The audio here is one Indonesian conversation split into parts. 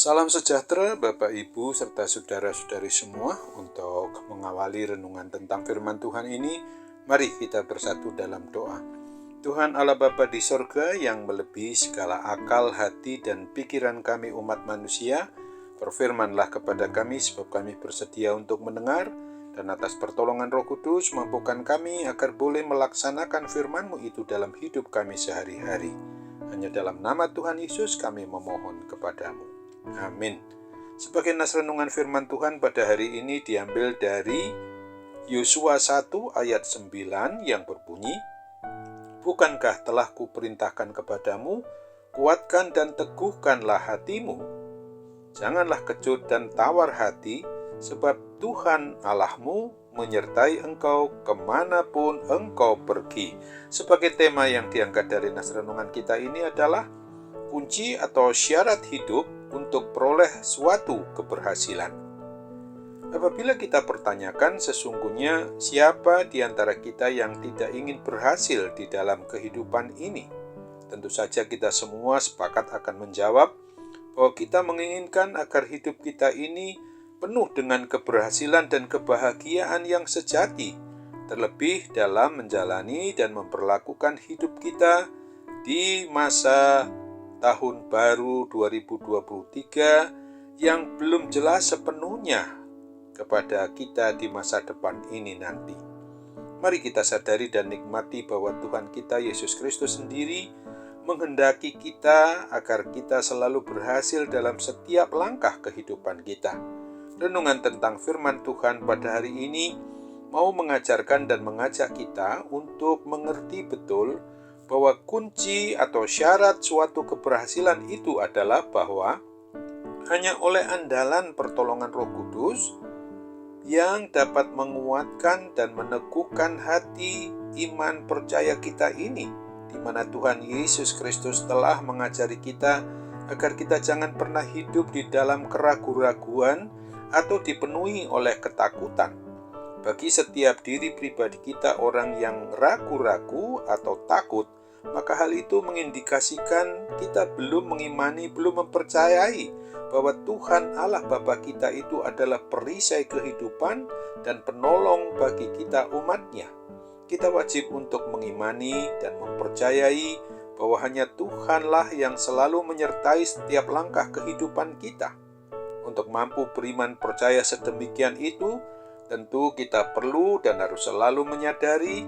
Salam sejahtera Bapak Ibu serta saudara-saudari semua. Untuk mengawali renungan tentang firman Tuhan ini, mari kita bersatu dalam doa. Tuhan Allah Bapa di sorga yang melebihi segala akal, hati, dan pikiran kami umat manusia, berfirmanlah kepada kami sebab kami bersedia untuk mendengar, dan atas pertolongan Roh Kudus mampukan kami agar boleh melaksanakan firman-Mu itu dalam hidup kami sehari-hari. Hanya dalam nama Tuhan Yesus kami memohon kepadamu. Amin. Sebagai nas renungan firman Tuhan pada hari ini diambil dari Yosua 1 ayat 9 yang berbunyi, "Bukankah telah kuperintahkan kepadamu, kuatkan dan teguhkanlah hatimu. Janganlah kecut dan tawar hati, sebab Tuhan Allahmu menyertai engkau kemanapun engkau pergi." Sebagai tema yang diangkat dari nas renungan kita ini adalah kunci atau syarat hidup untuk peroleh suatu keberhasilan. Apabila kita pertanyakan sesungguhnya siapa di antara kita yang tidak ingin berhasil di dalam kehidupan ini, tentu saja kita semua sepakat akan menjawab bahwa kita menginginkan agar hidup kita ini penuh dengan keberhasilan dan kebahagiaan yang sejati, terlebih dalam menjalani dan memperlakukan hidup kita di masa tahun baru 2023 yang belum jelas sepenuhnya kepada kita di masa depan ini nanti. Mari kita sadari dan nikmati bahwa Tuhan kita Yesus Kristus sendiri menghendaki kita agar kita selalu berhasil dalam setiap langkah kehidupan kita. Renungan tentang firman Tuhan pada hari ini mau mengajarkan dan mengajak kita untuk mengerti betul bahwa kunci atau syarat suatu keberhasilan itu adalah bahwa hanya oleh andalan pertolongan Roh Kudus yang dapat menguatkan dan meneguhkan hati iman percaya kita ini, di mana Tuhan Yesus Kristus telah mengajari kita agar kita jangan pernah hidup di dalam keraguan-raguan atau dipenuhi oleh ketakutan. Bagi setiap diri pribadi kita orang yang ragu-ragu atau takut, maka hal itu mengindikasikan kita belum mengimani, belum mempercayai bahwa Tuhan Allah Bapa kita itu adalah perisai kehidupan dan penolong bagi kita umatnya. Kita wajib untuk mengimani dan mempercayai bahwa hanya Tuhanlah yang selalu menyertai setiap langkah kehidupan kita. Untuk mampu beriman percaya sedemikian itu, tentu kita perlu dan harus selalu menyadari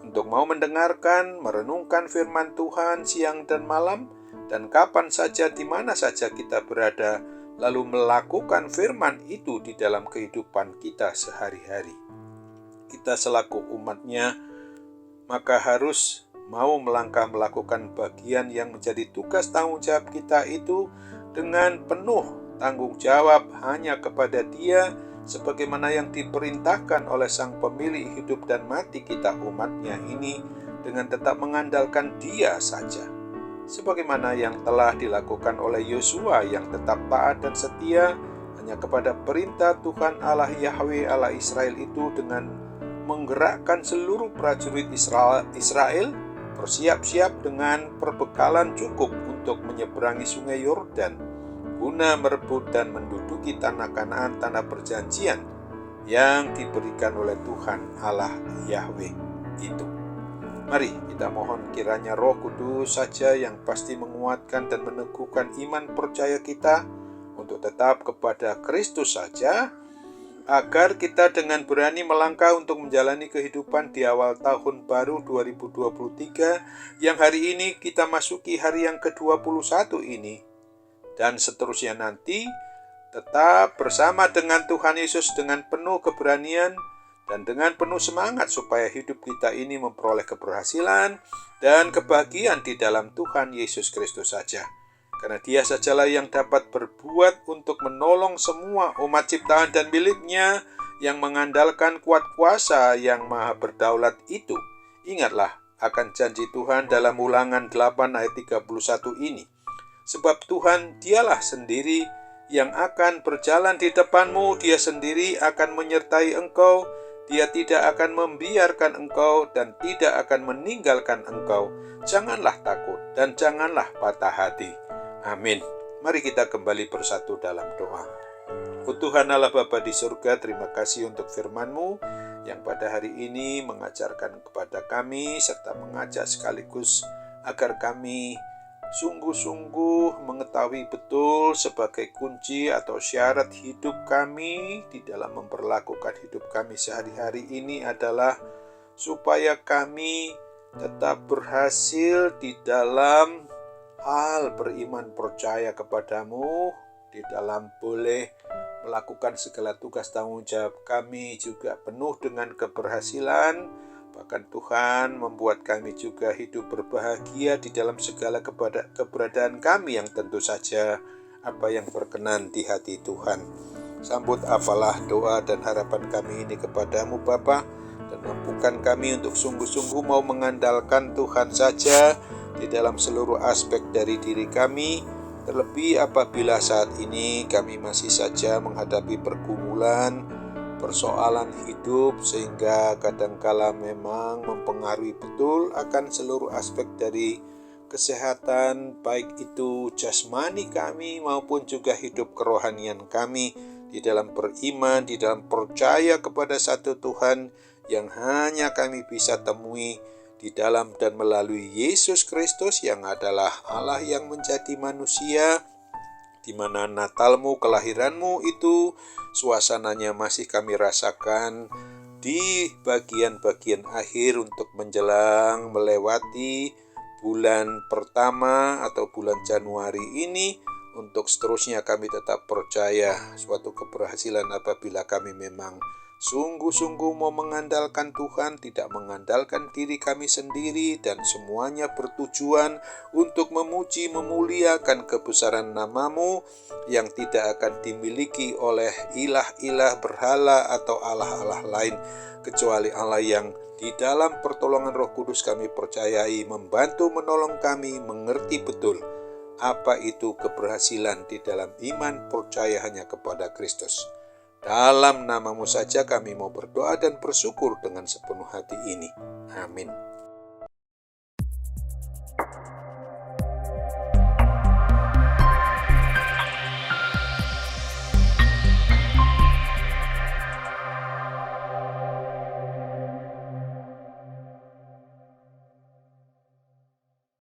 untuk mau mendengarkan, merenungkan firman Tuhan siang dan malam, dan kapan saja, di mana saja kita berada, lalu melakukan firman itu di dalam kehidupan kita sehari-hari. Kita selaku umatnya, maka harus mau melangkah melakukan bagian yang menjadi tugas tanggung jawab kita itu dengan penuh tanggung jawab hanya kepada Dia, sebagaimana yang diperintahkan oleh Sang Pemilik hidup dan mati kita umatnya ini, dengan tetap mengandalkan Dia saja. Sebagaimana yang telah dilakukan oleh Yosua yang tetap taat dan setia hanya kepada perintah Tuhan Allah Yahweh Allah Israel itu, dengan menggerakkan seluruh prajurit Israel bersiap-siap dengan perbekalan cukup untuk menyeberangi sungai Yordan guna merebut dan menduduki tanah Kanaan, tanah perjanjian yang diberikan oleh Tuhan Allah Yahweh itu. Mari kita mohon kiranya Roh Kudus saja yang pasti menguatkan dan meneguhkan iman percaya kita untuk tetap kepada Kristus saja, agar kita dengan berani melangkah untuk menjalani kehidupan di awal tahun baru 2023 yang hari ini kita masuki hari yang ke-21 ini, dan seterusnya nanti tetap bersama dengan Tuhan Yesus dengan penuh keberanian dan dengan penuh semangat supaya hidup kita ini memperoleh keberhasilan dan kebahagiaan di dalam Tuhan Yesus Kristus saja. Karena Dia sajalah yang dapat berbuat untuk menolong semua umat ciptaan dan miliknya yang mengandalkan kuat kuasa yang maha berdaulat itu. Ingatlah akan janji Tuhan dalam Ulangan 8 ayat 31 ini. Sebab Tuhan Dialah sendiri yang akan berjalan di depanmu, Dia sendiri akan menyertai engkau, Dia tidak akan membiarkan engkau dan tidak akan meninggalkan engkau. Janganlah takut dan janganlah patah hati. Amin. Mari kita kembali bersatu dalam doa. Oh Tuhan Allah Bapa di surga, terima kasih untuk firman-Mu yang pada hari ini mengajarkan kepada kami serta mengajak sekaligus agar kami sungguh-sungguh mengetahui betul sebagai kunci atau syarat hidup kami di dalam memperlakukan hidup kami sehari-hari ini adalah supaya kami tetap berhasil di dalam hal beriman percaya kepadamu, di dalam boleh melakukan segala tugas tanggung jawab kami juga penuh dengan keberhasilan. Bahkan Tuhan membuat kami juga hidup berbahagia di dalam segala keberadaan kami yang tentu saja apa yang berkenan di hati Tuhan. Sambut apalah doa dan harapan kami ini kepadamu Bapa, dan mampukan kami untuk sungguh-sungguh mau mengandalkan Tuhan saja di dalam seluruh aspek dari diri kami, terlebih apabila saat ini kami masih saja menghadapi pergumulan, persoalan hidup sehingga kadangkala memang mempengaruhi betul akan seluruh aspek dari kesehatan, baik itu jasmani kami maupun juga hidup kerohanian kami di dalam beriman, di dalam percaya kepada satu Tuhan yang hanya kami bisa temui di dalam dan melalui Yesus Kristus yang adalah Allah yang menjadi manusia, di mana Natal-Mu, kelahiran-Mu itu suasananya masih kami rasakan di bagian-bagian akhir untuk menjelang melewati bulan pertama atau bulan Januari ini. Untuk seterusnya kami tetap percaya suatu keberhasilan apabila kami memang sungguh-sungguh mau mengandalkan Tuhan, tidak mengandalkan diri kami sendiri, dan semuanya bertujuan untuk memuji memuliakan kebesaran nama-Mu yang tidak akan dimiliki oleh ilah-ilah berhala atau allah-allah lain, kecuali Allah yang di dalam pertolongan Roh Kudus kami percayai membantu menolong kami mengerti betul apa itu keberhasilan di dalam iman percaya hanya kepada Kristus. Dalam nama-Mu saja kami mau berdoa dan bersyukur dengan sepenuh hati ini. Amin.